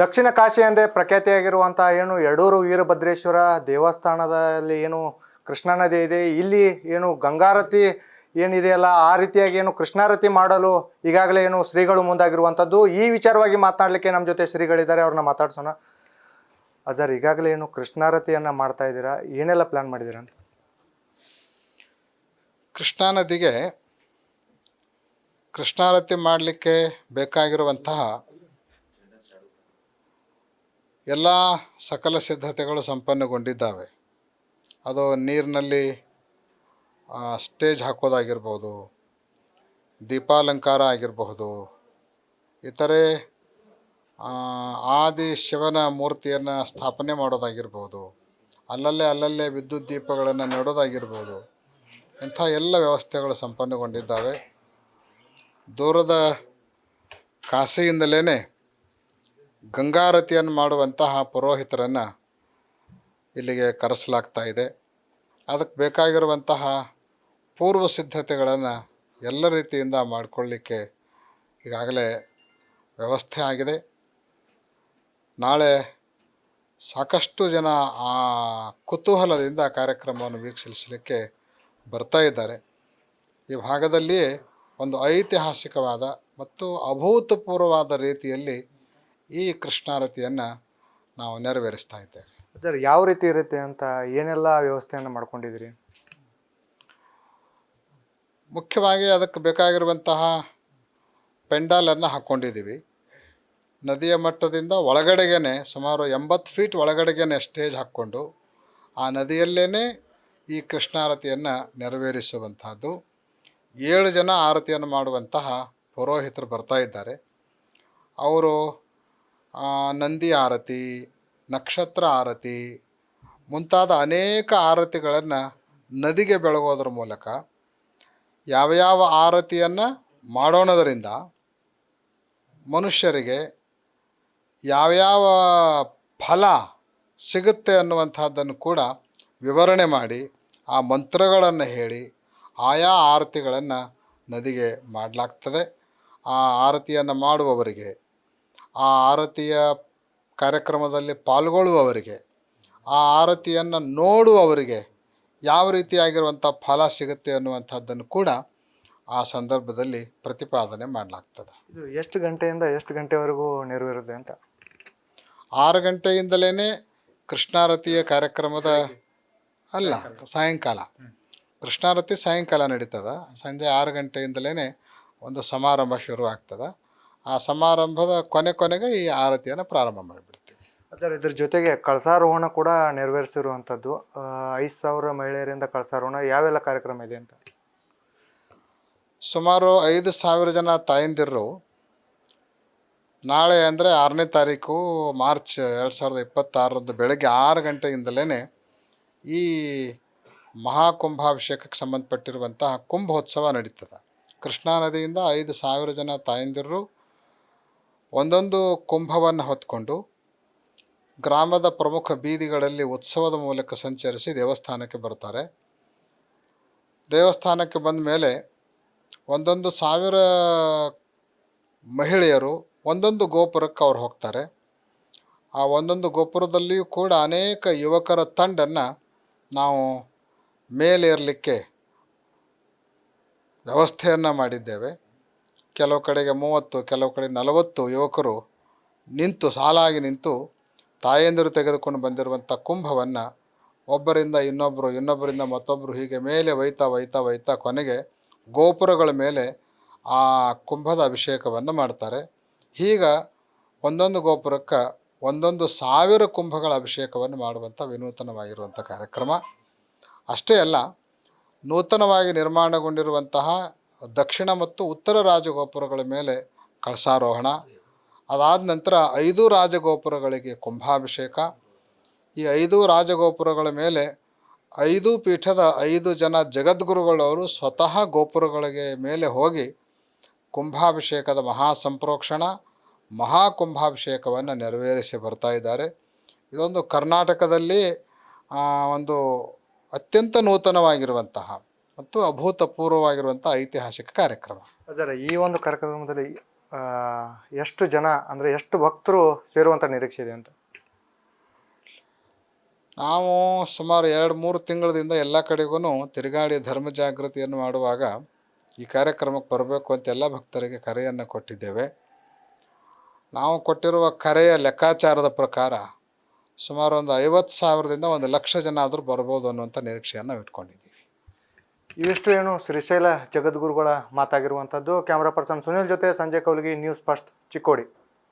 ದಕ್ಷಿಣ ಕಾಶಿ ಎಂದೇ ಪ್ರಖ್ಯಾತಿಯಾಗಿರುವಂಥ ಏನು ಯಡೂರು ವೀರಭದ್ರೇಶ್ವರ ದೇವಸ್ಥಾನದಲ್ಲಿ ಏನು ಕೃಷ್ಣಾ ನದಿ ಇದೆ, ಇಲ್ಲಿ ಏನು ಗಂಗಾರತಿ ಏನಿದೆಯಲ್ಲ ಆ ರೀತಿಯಾಗಿ ಏನು ಕೃಷ್ಣಾರತಿ ಮಾಡಲು ಈಗಾಗಲೇ ಏನು ಶ್ರೀಗಳು ಮುಂದಾಗಿರುವಂಥದ್ದು. ಈ ವಿಚಾರವಾಗಿ ಮಾತನಾಡಲಿಕ್ಕೆ ನಮ್ಮ ಜೊತೆ ಶ್ರೀಗಳಿದ್ದಾರೆ, ಅವ್ರನ್ನ ಮಾತಾಡ್ಸೋಣ. ಅಜರ್, ಈಗಾಗಲೇ ಏನು ಕೃಷ್ಣಾರತಿಯನ್ನು ಮಾಡ್ತಾ ಇದ್ದೀರಾ, ಏನೆಲ್ಲ ಪ್ಲ್ಯಾನ್ ಮಾಡಿದ್ದೀರಾ? ಕೃಷ್ಣಾ ನದಿಗೆ ಕೃಷ್ಣಾರತಿ ಮಾಡಲಿಕ್ಕೆ ಬೇಕಾಗಿರುವಂತಹ ಎಲ್ಲ ಸಕಲ ಸಿದ್ಧತೆಗಳು ಸಂಪನ್ನಗೊಂಡಿದ್ದಾವೆ. ಅದು ನೀರಿನಲ್ಲಿ ಸ್ಟೇಜ್ ಹಾಕೋದಾಗಿರ್ಬೋದು, ದೀಪಾಲಂಕಾರ ಆಗಿರಬಹುದು, ಇತರೆ ಆದಿ ಶಿವನ ಮೂರ್ತಿಯನ್ನು ಸ್ಥಾಪನೆ ಮಾಡೋದಾಗಿರ್ಬೋದು, ಅಲ್ಲಲ್ಲೇ ವಿದ್ಯುತ್ ದೀಪಗಳನ್ನು ನೆಡೋದಾಗಿರ್ಬೋದು, ಇಂಥ ಎಲ್ಲ ವ್ಯವಸ್ಥೆಗಳು ಸಂಪನ್ನಗೊಂಡಿದ್ದಾವೆ. ದೂರದ ಕಾಶಿಯಿಂದಲೇ ಗಂಗಾರತಿಯನ್ನು ಮಾಡುವಂತಹ ಪುರೋಹಿತರನ್ನು ಇಲ್ಲಿಗೆ ಕರೆಸಲಾಗ್ತಾ ಇದೆ. ಅದಕ್ಕೆ ಬೇಕಾಗಿರುವಂತಹ ಪೂರ್ವ ಸಿದ್ಧತೆಗಳನ್ನು ಎಲ್ಲ ರೀತಿಯಿಂದ ಮಾಡಿಕೊಳ್ಳಿಕ್ಕೆ ಈಗಾಗಲೇ ವ್ಯವಸ್ಥೆ ಆಗಿದೆ. ನಾಳೆ ಸಾಕಷ್ಟು ಜನ ಆ ಕುತೂಹಲದಿಂದ ಕಾರ್ಯಕ್ರಮವನ್ನು ವೀಕ್ಷಿಸಲಿಕ್ಕೆ ಬರ್ತಾ ಇದ್ದಾರೆ. ಈ ಭಾಗದಲ್ಲಿ ಒಂದು ಐತಿಹಾಸಿಕವಾದ ಮತ್ತು ಅಭೂತಪೂರ್ವವಾದ ರೀತಿಯಲ್ಲಿ ಈ ಕೃಷ್ಣಾರತಿಯನ್ನು ನಾವು ನೆರವೇರಿಸ್ತಾ ಇದ್ದೇವೆ. ಸರ್, ಯಾವ ರೀತಿ ಇರುತ್ತೆ ಅಂತ ಏನೆಲ್ಲ ವ್ಯವಸ್ಥೆಯನ್ನು ಮಾಡ್ಕೊಂಡಿದ್ದೀರಿ? ಮುಖ್ಯವಾಗಿ ಅದಕ್ಕೆ ಬೇಕಾಗಿರುವಂತಹ ಪೆಂಡಾಲನ್ನು ಹಾಕ್ಕೊಂಡಿದ್ದೀವಿ. ನದಿಯ ಮಟ್ಟದಿಂದ ಒಳಗಡೆಗೇ ಸುಮಾರು 80 ಫೀಟ್ ಒಳಗಡೆಗೇ ಸ್ಟೇಜ್ ಹಾಕ್ಕೊಂಡು ಆ ನದಿಯಲ್ಲೇ ಈ ಕೃಷ್ಣಾರತಿಯನ್ನು ನೆರವೇರಿಸುವಂತಹದ್ದು. 7 ಜನ ಆರತಿಯನ್ನು ಮಾಡುವಂತಹ ಪುರೋಹಿತರು ಬರ್ತಾ ಇದ್ದಾರೆ. ಅವರು ನಂದಿ ಆರತಿ, ನಕ್ಷತ್ರ ಆರತಿ ಮುಂತಾದ ಅನೇಕ ಆರತಿಗಳನ್ನು ನದಿಗೆ ಬೆಳಗೋದ್ರ ಮೂಲಕ ಯಾವ ಆರತಿಯನ್ನು ಮಾಡೋಣದರಿಂದ ಮನುಷ್ಯರಿಗೆ ಯಾವ್ಯಾವ ಫಲ ಸಿಗುತ್ತೆ ಅನ್ನುವಂಥದ್ದನ್ನು ಕೂಡ ವಿವರಣೆ ಮಾಡಿ ಆ ಮಂತ್ರಗಳನ್ನು ಹೇಳಿ ಆಯಾ ಆರತಿಗಳನ್ನು ನದಿಗೆ ಮಾಡಲಾಗ್ತದೆ. ಆ ಆರತಿಯನ್ನು ಮಾಡುವವರಿಗೆ, ಆ ಆರತಿಯ ಕಾರ್ಯಕ್ರಮದಲ್ಲಿ ಪಾಲ್ಗೊಳ್ಳುವವರಿಗೆ, ಆ ಆರತಿಯನ್ನು ನೋಡುವವರಿಗೆ ಯಾವ ರೀತಿಯಾಗಿರುವಂಥ ಫಲ ಸಿಗುತ್ತೆ ಅನ್ನುವಂಥದ್ದನ್ನು ಕೂಡ ಆ ಸಂದರ್ಭದಲ್ಲಿ ಪ್ರತಿಪಾದನೆ ಮಾಡಲಾಗ್ತದೆ. ಇದು ಎಷ್ಟು ಗಂಟೆಯಿಂದ ಎಷ್ಟು ಗಂಟೆವರೆಗೂ ನೆರವೇರುತ್ತೆ ಅಂತ? 6 ಗಂಟೆಯಿಂದಲೇ ಕೃಷ್ಣಾರತಿಯ ಕಾರ್ಯಕ್ರಮದ ಸಾಯಂಕಾಲ ಕೃಷ್ಣಾರತಿ ಸಾಯಂಕಾಲ ನಡೀತದೆ. ಸಂಜೆ 6 ಗಂಟೆಯಿಂದಲೇ ಒಂದು ಸಮಾರಂಭ ಶುರು ಆಗ್ತದೆ. ಆ ಸಮಾರಂಭದ ಕೊನೆಗೆ ಈ ಆರತಿಯನ್ನು ಪ್ರಾರಂಭ ಮಾಡಿಬಿಡ್ತೀವಿ. ಸರ್, ಇದ್ರ ಜೊತೆಗೆ ಕಳಸಾರೋಹಣ ಕೂಡ ನೆರವೇರಿಸಿರುವಂಥದ್ದು. 5,000 ಮಹಿಳೆಯರಿಂದ ಕಳಸಾರೋಹಣ, ಯಾವೆಲ್ಲ ಕಾರ್ಯಕ್ರಮ ಇದೆ ಅಂತ? ಸುಮಾರು 5,000 ಜನ ತಾಯಂದಿರು ನಾಳೆ ಅಂದರೆ 6ನೇ ತಾರೀಕು ಮಾರ್ಚ್ 2026 ಬೆಳಗ್ಗೆ 6 ಗಂಟೆಯಿಂದಲೇ ಈ ಮಹಾಕುಂಭಾಭಿಷೇಕಕ್ಕೆ ಸಂಬಂಧಪಟ್ಟಿರುವಂತಹ ಕುಂಭೋತ್ಸವ ನಡೀತದೆ. ಕೃಷ್ಣಾ ನದಿಯಿಂದ 5,000 ಜನ ತಾಯಂದಿರು ಒಂದೊಂದು ಕುಂಭವನ್ನು ಹೊತ್ಕೊಂಡು ಗ್ರಾಮದ ಪ್ರಮುಖ ಬೀದಿಗಳಲ್ಲಿ ಉತ್ಸವದ ಮೂಲಕ ಸಂಚರಿಸಿ ದೇವಸ್ಥಾನಕ್ಕೆ ಬರ್ತಾರೆ. ದೇವಸ್ಥಾನಕ್ಕೆ ಬಂದ ಮೇಲೆ 1,000 ಮಹಿಳೆಯರು ಒಂದೊಂದು ಗೋಪುರಕ್ಕೆ ಅವ್ರು ಹೋಗ್ತಾರೆ. ಆ ಒಂದೊಂದು ಗೋಪುರದಲ್ಲಿಯೂ ಕೂಡ ಅನೇಕ ಯುವಕರ ತಂಡನ್ನು ನಾವು ಮೇಲೇರಲಿಕ್ಕೆ ವ್ಯವಸ್ಥೆಯನ್ನು ಮಾಡಿದ್ದೇವೆ. ಕೆಲವು ಕಡೆಗೆ 30, ಕೆಲವು ಕಡೆ 40 ಯುವಕರು ಸಾಲಾಗಿ ನಿಂತು ತಾಯಂದಿರು ತೆಗೆದುಕೊಂಡು ಬಂದಿರುವಂಥ ಕುಂಭವನ್ನು ಒಬ್ಬರಿಂದ ಇನ್ನೊಬ್ಬರು, ಇನ್ನೊಬ್ಬರಿಂದ ಮತ್ತೊಬ್ಬರು ಹೀಗೆ ಮೇಲೆ ಒಯ್ತಾ ಕೊನೆಗೆ ಗೋಪುರಗಳ ಮೇಲೆ ಆ ಕುಂಭದ ಅಭಿಷೇಕವನ್ನು ಮಾಡ್ತಾರೆ. ಹೀಗ ಒಂದೊಂದು ಗೋಪುರಕ್ಕೆ 1,000 ಕುಂಭಗಳ ಅಭಿಷೇಕವನ್ನು ಮಾಡುವಂಥ ವಿನೂತನವಾಗಿರುವಂಥ ಕಾರ್ಯಕ್ರಮ. ಅಷ್ಟೇ ಅಲ್ಲ, ನೂತನವಾಗಿ ನಿರ್ಮಾಣಗೊಂಡಿರುವಂತಹ ದಕ್ಷಿಣ ಮತ್ತು ಉತ್ತರ ರಾಜಗೋಪುರಗಳ ಮೇಲೆ ಕಳಸಾರೋಹಣ, ಅದಾದ ನಂತರ 5 ರಾಜಗೋಪುರಗಳಿಗೆ ಕುಂಭಾಭಿಷೇಕ. ಈ 5 ರಾಜಗೋಪುರಗಳ ಮೇಲೆ 5 ಪೀಠದ 5 ಜನ ಜಗದ್ಗುರುಗಳವರು ಸ್ವತಃ ಗೋಪುರಗಳಿಗೆ ಮೇಲೆ ಹೋಗಿ ಕುಂಭಾಭಿಷೇಕದ ಮಹಾಸಂಪ್ರೋಕ್ಷಣ, ಮಹಾಕುಂಭಾಭಿಷೇಕವನ್ನು ನೆರವೇರಿಸಿ ಬರ್ತಾ ಇದ್ದಾರೆ. ಇದೊಂದು ಕರ್ನಾಟಕದಲ್ಲಿ ಒಂದು ಅತ್ಯಂತ ನೂತನವಾಗಿರುವಂತಹ ಮತ್ತು ಅಭೂತಪೂರ್ವವಾಗಿರುವಂಥ ಐತಿಹಾಸಿಕ ಕಾರ್ಯಕ್ರಮ. ಅದರ ಈ ಒಂದು ಕಾರ್ಯಕ್ರಮದಲ್ಲಿ ಎಷ್ಟು ಜನ ಅಂದರೆ ಎಷ್ಟು ಭಕ್ತರು ಸೇರುವಂಥ ನಿರೀಕ್ಷೆ ಇದೆ ಅಂತ? ನಾವು ಸುಮಾರು 2-3 ತಿಂಗಳಿಂದ ಎಲ್ಲ ಕಡೆಗೂ ತಿರುಗಾಡಿ ಧರ್ಮ ಜಾಗೃತಿಯನ್ನು ಮಾಡುವಾಗ ಈ ಕಾರ್ಯಕ್ರಮಕ್ಕೆ ಬರಬೇಕು ಅಂತ ಎಲ್ಲ ಭಕ್ತರಿಗೆ ಕರೆಯನ್ನು ಕೊಟ್ಟಿದ್ದೇವೆ. ನಾವು ಕೊಟ್ಟಿರುವ ಕರೆಯ ಲೆಕ್ಕಾಚಾರದ ಪ್ರಕಾರ ಸುಮಾರು ಒಂದು 50,000ದಿಂದ 1,00,000 ಜನ ಆದರೂ ಬರ್ಬೋದು ಅನ್ನುವಂಥ ನಿರೀಕ್ಷೆಯನ್ನು ಇಟ್ಕೊಂಡಿದ್ದೀವಿ. ಇವಿಷ್ಟು ಏನು ಶ್ರೀಶೈಲ ಜಗದ್ಗುರುಗಳ ಮಾತಾಗಿರುವಂಥದ್ದು. ಕ್ಯಾಮ್ರಾ ಪರ್ಸನ್ ಸುನಿಲ್ ಜೊತೆ ಸಂಜಯ್ ಕೌಲ್ಗಿ, ನ್ಯೂಸ್ ಫಸ್ಟ್, ಚಿಕ್ಕೋಡಿ.